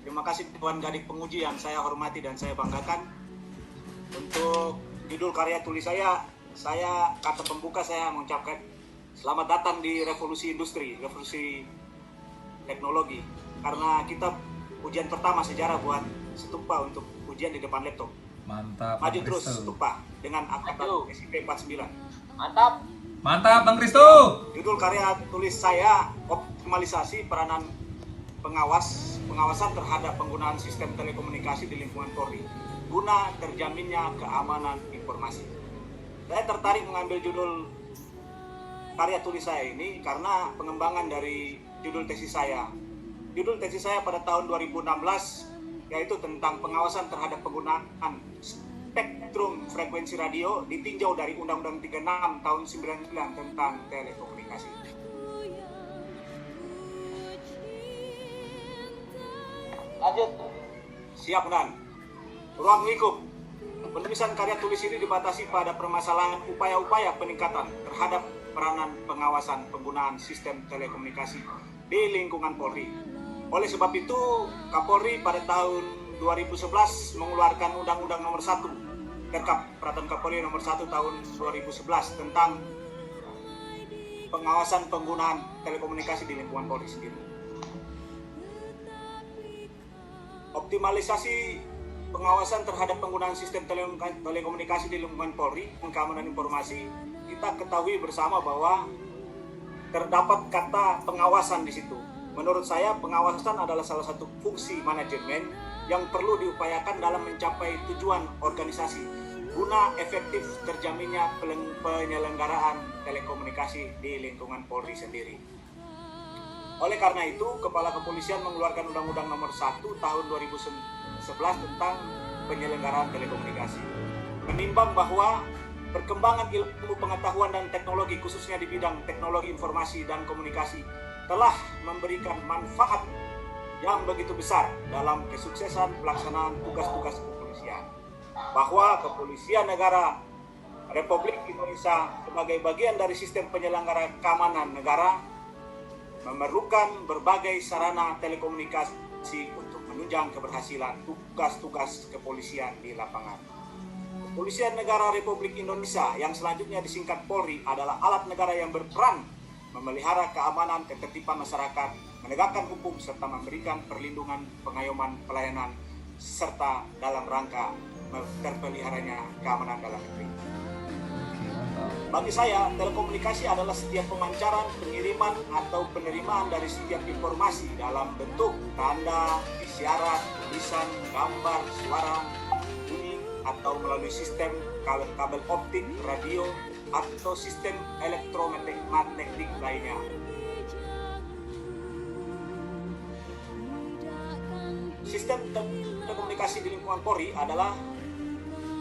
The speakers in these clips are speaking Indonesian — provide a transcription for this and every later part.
Terima kasih Tuan Gadik Penguji yang saya hormati dan saya banggakan. Untuk judul karya tulis saya kata pembuka saya mengucapkan selamat datang di revolusi industri, revolusi teknologi. Karena kita ujian pertama sejarah buat Stupa untuk ujian di depan laptop. Mantap. Maju terus Stupa dengan angkatan SIP 49. Mantap. Mantap Bang Kristo. Judul karya tulis saya optimalisasi peranan pengawasan terhadap penggunaan sistem telekomunikasi di lingkungan Polri guna terjaminnya keamanan informasi. Saya tertarik mengambil judul karya tulis saya ini karena pengembangan dari judul tesis saya. Judul tesis saya pada tahun 2016 yaitu tentang pengawasan terhadap penggunaan spektrum frekuensi radio ditinjau dari Undang-Undang 36 tahun 99 tentang telekomunikasi. Lanjut. Siap, Dan. Ruang lingkup. Penulisan karya tulis ini dibatasi pada permasalahan upaya-upaya peningkatan terhadap peranan pengawasan penggunaan sistem telekomunikasi di lingkungan Polri. Oleh sebab itu, Kapolri pada tahun 2011 mengeluarkan Undang-Undang Nomor 1 Peraturan Kapolri Nomor 1 tahun 2011 tentang pengawasan penggunaan telekomunikasi di lingkungan Polri sendiri. Optimalisasi pengawasan terhadap penggunaan sistem telekomunikasi di lingkungan Polri dan keamanan informasi, kita ketahui bersama bahwa terdapat kata pengawasan di situ. Menurut saya, pengawasan adalah salah satu fungsi manajemen yang perlu diupayakan dalam mencapai tujuan organisasi guna efektif terjaminnya penyelenggaraan telekomunikasi di lingkungan Polri sendiri. Oleh karena itu, Kepala Kepolisian mengeluarkan Undang-Undang Nomor 1 tahun 2011 tentang penyelenggaraan telekomunikasi. Menimbang bahwa perkembangan ilmu pengetahuan dan teknologi khususnya di bidang teknologi informasi dan komunikasi telah memberikan manfaat yang begitu besar dalam kesuksesan pelaksanaan tugas-tugas kepolisian. Bahwa Kepolisian Negara Republik Indonesia sebagai bagian dari sistem penyelenggara keamanan negara memerlukan berbagai sarana telekomunikasi untuk menunjang keberhasilan tugas-tugas kepolisian di lapangan. Kepolisian Negara Republik Indonesia yang selanjutnya disingkat Polri adalah alat negara yang berperan memelihara keamanan ketertiban masyarakat, menegakkan hukum serta memberikan perlindungan, pengayoman, pelayanan serta dalam rangka terpeliharanya keamanan dalam negeri. Bagi saya, telekomunikasi adalah setiap pemancaran, pengiriman, atau penerimaan dari setiap informasi dalam bentuk tanda, isyarat, tulisan, gambar, suara, bunyi, atau melalui sistem kabel optik, radio, atau sistem elektromagnetik lainnya. Sistem telekomunikasi di lingkungan Polri adalah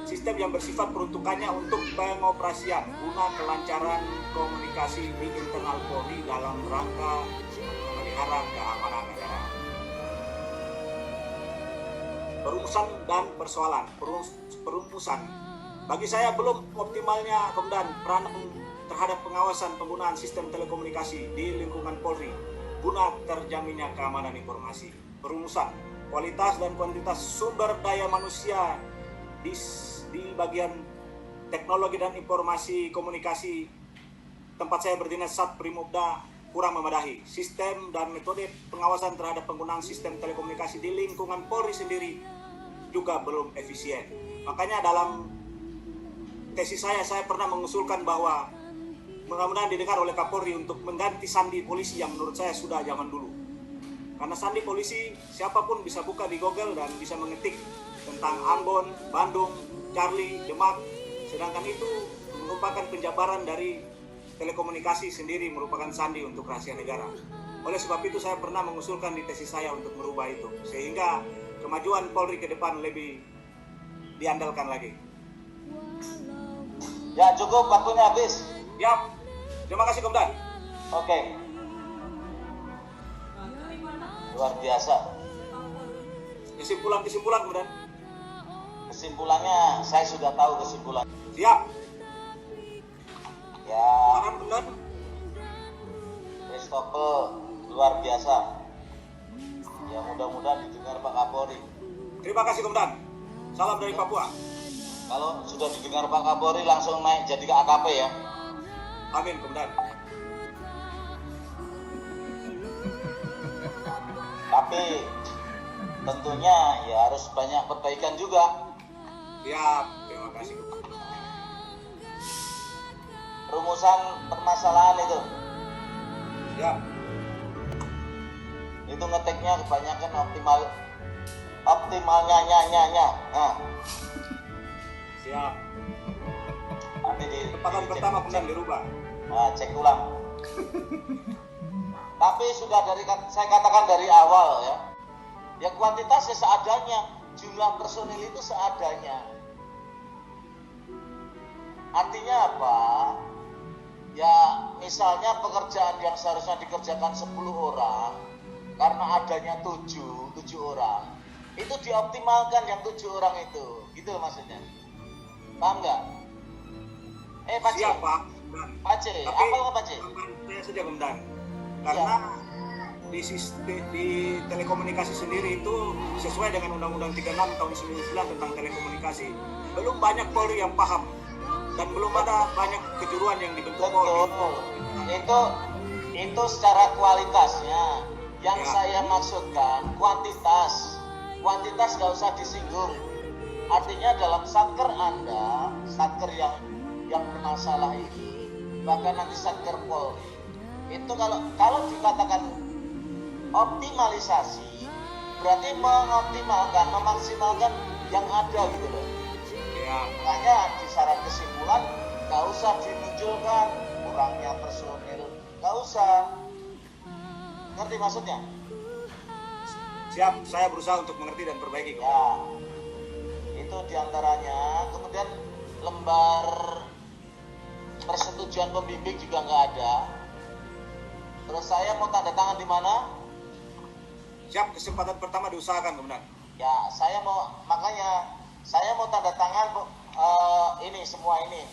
sistem yang bersifat peruntukannya untuk pengoperasian guna kelancaran komunikasi di internal Polri dalam rangka memelihara keamanan negara. Perumusan dan persoalan. Perumusan. Bagi saya belum optimalnya kemudian peranan terhadap pengawasan penggunaan sistem telekomunikasi di lingkungan Polri guna terjaminnya keamanan informasi. Perumusan. Kualitas dan kuantitas sumber daya manusia di bagian teknologi dan informasi komunikasi tempat saya berdinas Sat Primopda kurang memadai. Sistem dan metode pengawasan terhadap penggunaan sistem telekomunikasi di lingkungan Polri sendiri juga belum efisien. Makanya dalam tesis saya pernah mengusulkan bahwa mudah-mudahan didengar oleh Kapolri untuk mengganti sandi polisi yang menurut saya sudah zaman dulu. Karena sandi polisi siapapun bisa buka di Google dan bisa mengetik tentang Ambon, Bandung, Charlie, Demak. Sedangkan itu merupakan penjabaran dari telekomunikasi sendiri, merupakan sandi untuk rahasia negara. Oleh sebab itu saya pernah mengusulkan di tesis saya untuk merubah itu, sehingga kemajuan Polri ke depan lebih diandalkan lagi. Ya cukup, waktunya habis. Siap. Terima kasih Komandan. Oke. Luar biasa. Kesimpulan Komandan. Kesimpulannya saya sudah tahu kesimpulan. Siap. Ya, Komandan. Christopher luar biasa. Ya mudah-mudahan didengar Pak Kapolri. Terima kasih Komandan. Salam dari Papua. Kalau sudah didengar Pak Kapolri langsung naik jadi ke AKP ya. Amin Komandan. Tapi tentunya ya harus banyak perbaikan juga. Siap. Terima kasih. Rumusan permasalahan itu Siap. ngeteknya kebanyakan optimalnya. Nah, Siap. nanti di Kesempatan pertama Komandan dirubah. cek ulang. Tapi sudah saya katakan dari awal ya. Ya kuantitasnya seadanya, jumlah personil itu seadanya. Artinya apa? Ya misalnya pekerjaan yang seharusnya dikerjakan 10 orang karena adanya 7 orang itu dioptimalkan yang 7 orang itu, gitu maksudnya. Paham nggak? Pak C. Siap Pak. Komandan. Pak C, Tapi apa Pak C? saya saja Komandan. Karena di telekomunikasi sendiri itu sesuai dengan Undang-Undang 36 tahun 99 tentang telekomunikasi, belum banyak Polri yang paham dan belum ada banyak kejuruan yang dibentuk Polri. Betul. Itu secara kualitasnya. Yang Ya. saya maksudkan kuantitas. Kuantitas nggak usah disinggung. Artinya dalam satker Anda, satker yang bermasalah ini, bahkan nanti satker Polri, itu kalau dikatakan optimalisasi, berarti memaksimalkan yang ada gitu loh. Ya. Makanya di syarat kesimpulan nggak usah dimunculkan kurangnya personil, nggak usah. Ngerti maksudnya? Siap, saya berusaha untuk mengerti dan perbaiki. Ya, itu diantaranya. Kemudian lembar persetujuan pembimbing juga nggak ada. Terus saya mau tanda tangan di mana? Siap, kesempatan pertama diusahakan Komandan. Ya, makanya saya mau tanda tangan ini semua ini.